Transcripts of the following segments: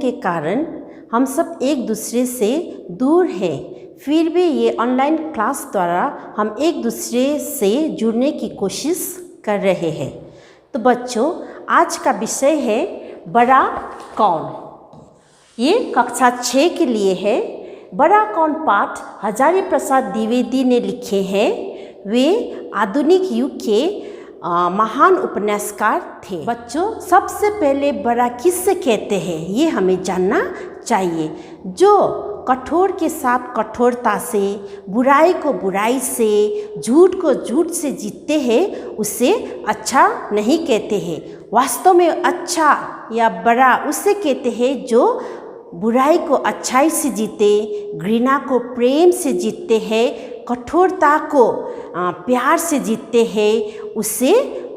के कारण हम सब एक दूसरे से दूर हैं, फिर भी ये ऑनलाइन क्लास द्वारा हम एक दूसरे से जुड़ने की कोशिश कर रहे हैं। तो बच्चों, आज का विषय है बड़ा कौन। ये कक्षा 6 के लिए है। बड़ा कौन पाठ हजारी प्रसाद द्विवेदी ने लिखे हैं। वे आधुनिक युग के महान उपन्यासकार थे। बच्चों, सबसे पहले बड़ा किससे कहते हैं ये हमें जानना चाहिए। जो कठोर के साथ कठोरता से, बुराई को बुराई से, झूठ को झूठ से जीतते हैं उसे अच्छा नहीं कहते हैं। वास्तव में अच्छा या बड़ा उसे कहते हैं जो बुराई को अच्छाई से जीते, घृणा को प्रेम से जीतते हैं, कठोरता को प्यार से जीतते हैं, उसे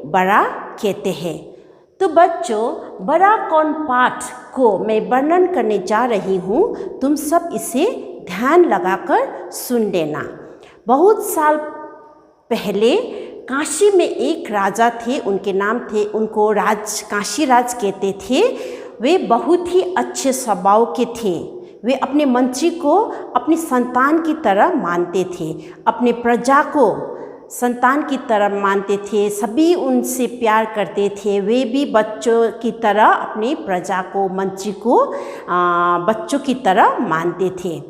बड़ा कहते हैं। तो बच्चों, बड़ा कौन पाठ को मैं वर्णन करने जा रही हूँ। तुम सब इसे ध्यान लगाकर सुन लेना। बहुत साल पहले काशी में एक राजा थे। उनके नाम थे, उनको काशी राज कहते थे। वे बहुत ही अच्छे स्वभाव के थे। वे अपने मंत्री को अपनी संतान की तरह मानते थे, अपने प्रजा को संतान की तरह मानते थे। सभी उनसे प्यार करते थे। वे भी बच्चों की तरह अपनी प्रजा को, मंत्री को बच्चों की तरह मानते थे।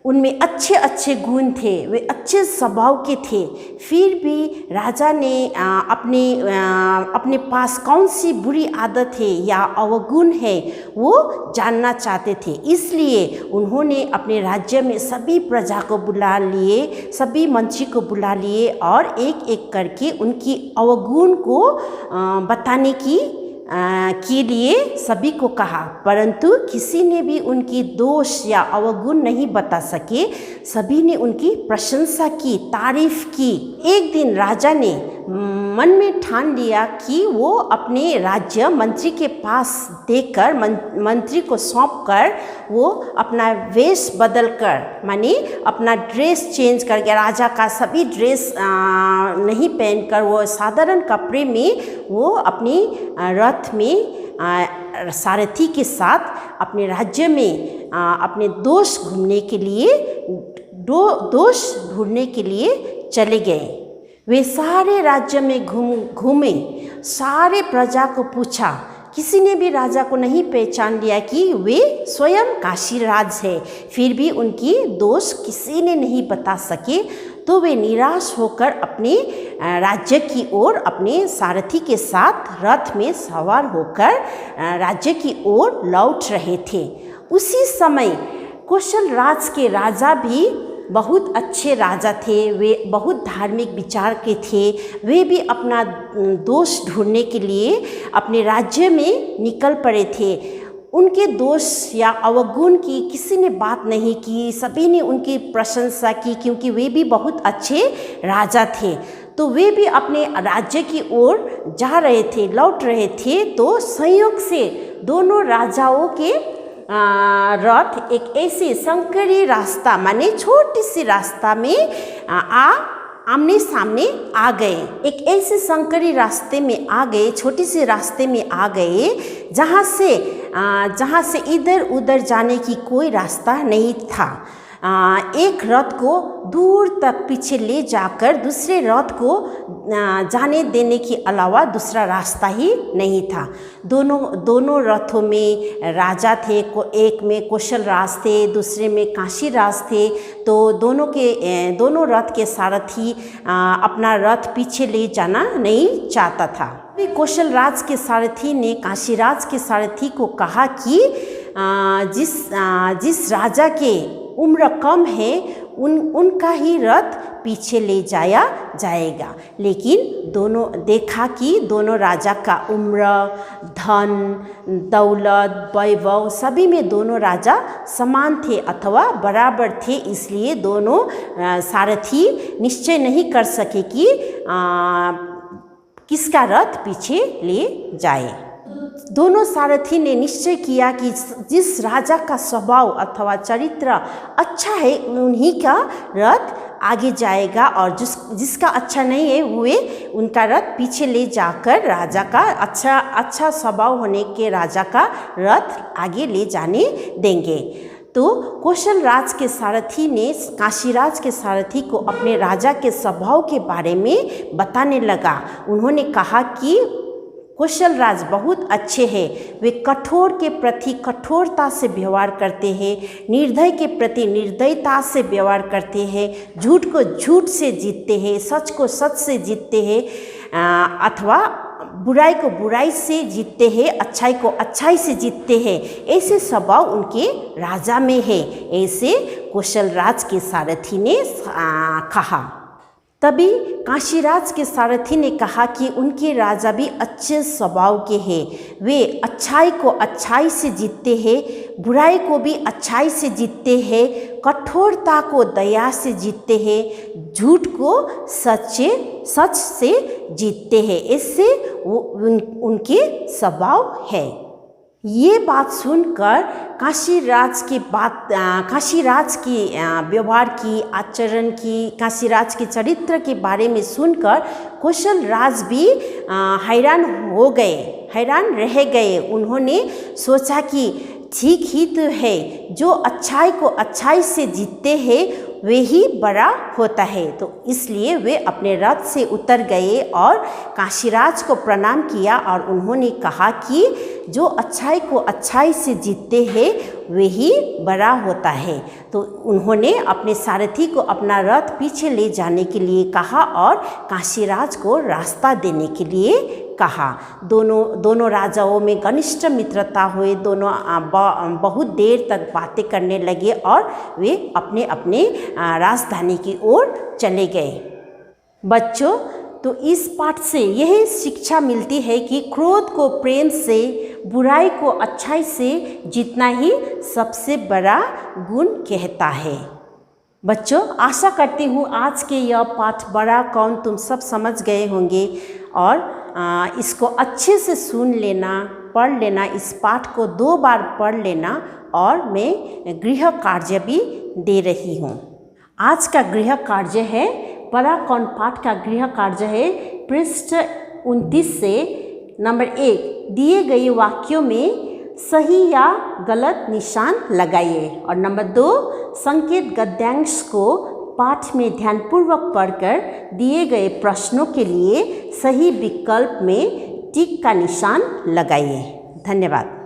उनमें अच्छे अच्छे गुण थे, वे अच्छे स्वभाव के थे। फिर भी राजा ने अपने पास कौन सी बुरी आदत है या अवगुण है वो जानना चाहते थे। इसलिए उन्होंने अपने राज्य में सभी प्रजा को बुला लिए, सभी मंत्री को बुला लिए और एक एक करके उनकी अवगुण को बताने के लिए सभी को कहा, परंतु किसी ने भी उनकी दोष या अवगुण नहीं बता सके। सभी ने उनकी प्रशंसा की, तारीफ की। एक दिन राजा ने मन में ठान लिया कि वो अपने राज्य मंत्री के पास देकर, मंत्री को सौंपकर, वो अपना वेश बदलकर, माने अपना ड्रेस चेंज करके, राजा का सभी ड्रेस नहीं पहनकर वो साधारण कपड़े में वो अपनी रथ में सारथी के साथ अपने राज्य में अपने दोष ढूंढने के लिए चले गए। वे सारे राज्य में घूमे, सारे प्रजा को पूछा। किसी ने भी राजा को नहीं पहचान लिया कि वे स्वयं काशीराज है। फिर भी उनकी दोष किसी ने नहीं बता सके। तो वे निराश होकर अपने राज्य की ओर अपने सारथी के साथ रथ में सवार होकर राज्य की ओर लौट रहे थे। उसी समय कौशल राज के राजा भी बहुत अच्छे राजा थे। वे बहुत धार्मिक विचार के थे। वे भी अपना दोष ढूंढने के लिए अपने राज्य में निकल पड़े थे। उनके दोष या अवगुण की किसी ने बात नहीं की। सभी ने उनकी प्रशंसा की क्योंकि वे भी बहुत अच्छे राजा थे। तो वे भी अपने राज्य की ओर जा रहे थे, लौट रहे थे। तो संयोग से दोनों राजाओं के रथ एक ऐसे संकरी रास्ता, माने छोटी सी रास्ता में आमने सामने आ गए। एक ऐसे संकरी रास्ते में आ गए, छोटी सी रास्ते में आ गए जहाँ से इधर उधर जाने की कोई रास्ता नहीं था। एक रथ को दूर तक पीछे ले जाकर दूसरे रथ को जाने देने के अलावा दूसरा रास्ता ही नहीं था। दोनों रथों में राजा थे। एक में कौशल राज थे, दूसरे में काशी राज थे। तो दोनों रथ के सारथी अपना रथ पीछे ले जाना नहीं चाहता था। कौशल राज के सारथी ने काशी राज के सारथी को कहा कि जिस राजा के उम्र कम है उनका ही रथ पीछे ले जाया जाएगा। लेकिन देखा कि दोनों राजा का उम्र, धन, दौलत, वैभव सभी में दोनों राजा समान थे अथवा बराबर थे। इसलिए दोनों सारथी निश्चय नहीं कर सके कि किसका रथ पीछे ले जाए। दोनों सारथी ने निश्चय किया कि जिस राजा का स्वभाव अथवा चरित्र अच्छा है उन्हीं का रथ आगे जाएगा और जिसका अच्छा नहीं है वे उनका रथ पीछे ले जाकर राजा का अच्छा स्वभाव होने के राजा का रथ आगे ले जाने देंगे। तो कौशल राज के सारथी ने काशीराज के सारथी को अपने राजा के स्वभाव के बारे में बताने लगा। उन्होंने कहा कि कौशल राज बहुत अच्छे हैं, वे कठोर के प्रति कठोरता से व्यवहार करते हैं, निर्दय के प्रति निर्दयता से व्यवहार करते हैं, झूठ को झूठ से जीतते हैं, सच को सच से जीतते हैं, अथवा बुराई को बुराई से जीतते हैं, अच्छाई को अच्छाई से जीतते हैं। ऐसे स्वभाव उनके राजा में है, ऐसे कौशल राज के सारथी ने कहा। तभी काशीराज के सारथी ने कहा कि उनके राजा भी अच्छे स्वभाव के हैं, वे अच्छाई को अच्छाई से जीतते हैं, बुराई को भी अच्छाई से जीतते हैं, कठोरता को दया से जीतते हैं, झूठ को सच से जीतते हैं। इससे उनके स्वभाव है। ये बात सुनकर काशीराज की व्यवहार की, आचरण की, काशीराज के चरित्र के बारे में सुनकर कौशल राज भी हैरान रह गए। उन्होंने सोचा कि ठीक ही तो है, जो अच्छाई को अच्छाई से जीतते हैं वे ही बड़ा होता है। तो इसलिए वे अपने रथ से उतर गए और काशीराज को प्रणाम किया और उन्होंने कहा कि जो अच्छाई को अच्छाई से जीतते हैं वे ही बड़ा होता है। तो उन्होंने अपने सारथी को अपना रथ पीछे ले जाने के लिए कहा और काशीराज को रास्ता देने के लिए कहा। दोनों राजाओं में घनिष्ठ मित्रता हुई, दोनों बहुत देर तक बातें करने लगे और वे अपने अपने राजधानी की ओर चले गए। बच्चों, तो इस पाठ से यही शिक्षा मिलती है कि क्रोध को प्रेम से, बुराई को अच्छाई से जीतना ही सबसे बड़ा गुण कहता है। बच्चों, आशा करती हूँ आज के यह पाठ बड़ा कौन तुम सब समझ गए होंगे और इसको अच्छे से सुन लेना, पढ़ लेना, इस पाठ को 2 बार पढ़ लेना और मैं गृह कार्य भी दे रही हूँ। आज का गृह कार्य है, बड़ा कौन पाठ का गृह कार्य है पृष्ठ 29 से नंबर 1 दिए गए वाक्यों में सही या गलत निशान लगाइए और नंबर 2 संकेत गद्यांश को पाठ में ध्यानपूर्वक पढ़कर दिए गए प्रश्नों के लिए सही विकल्प में टिक का निशान लगाइए। धन्यवाद।